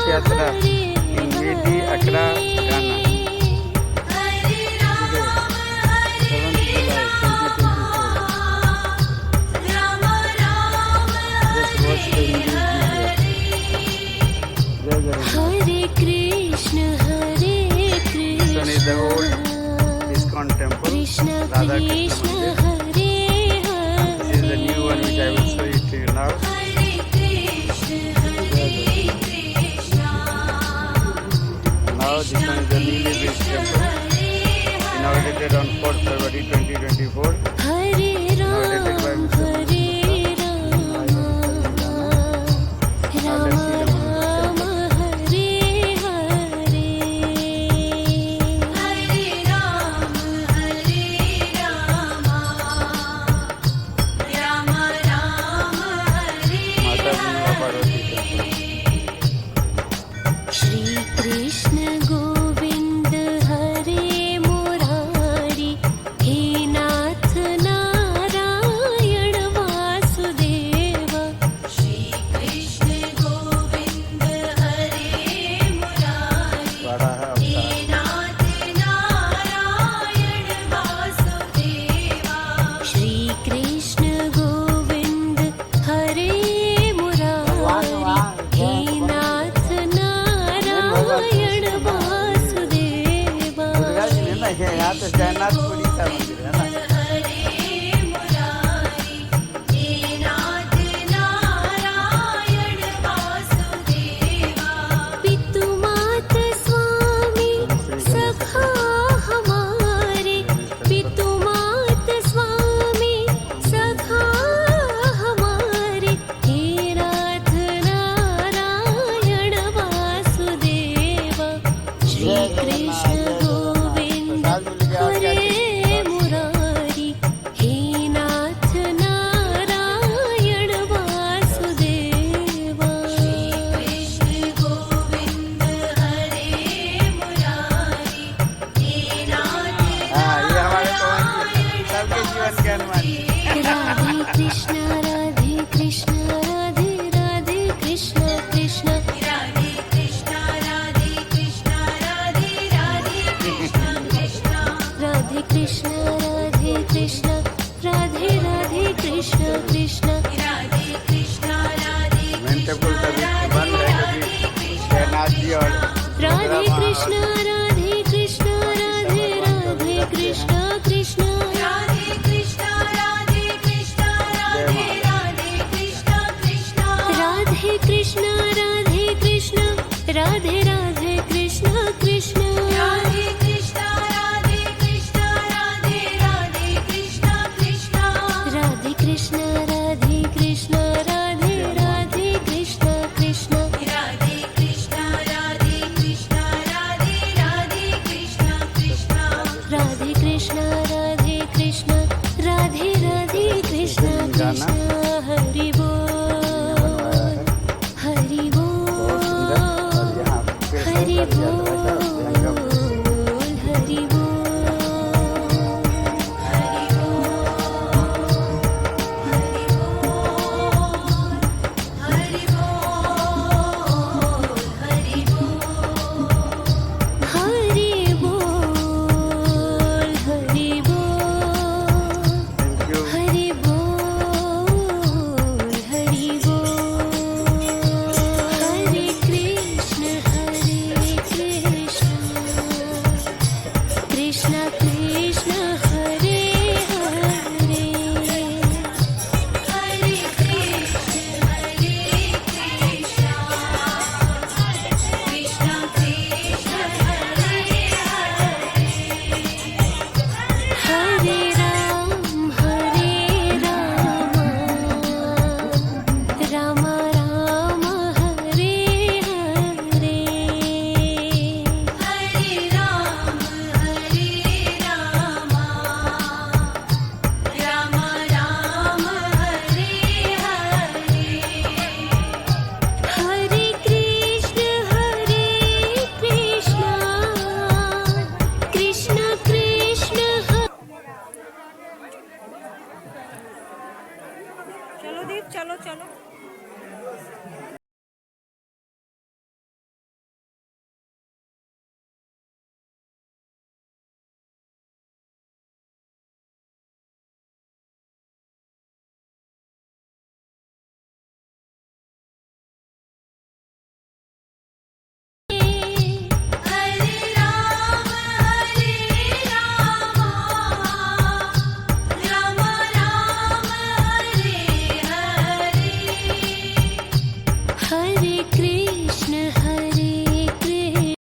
यात्रा मीठी अकड़ा गाना 7th July 2024. Just watch the English video. Hare Krishna, Hare Krishna. This one is the old ISKCON temple, Radha Krishna Mandir. This is the new one which I will show it to you now. Now this one is the newly built temple, inaugurated on 4th February 2024. Inaugurated by Mr. यहाँ तो जगन्नाथपुरी का मंदिर है ना। राधे कृष्ण राधे कृष्ण राधे राधे कृष्ण कृष्ण राधे कृष्ण राधे ચલો ચલો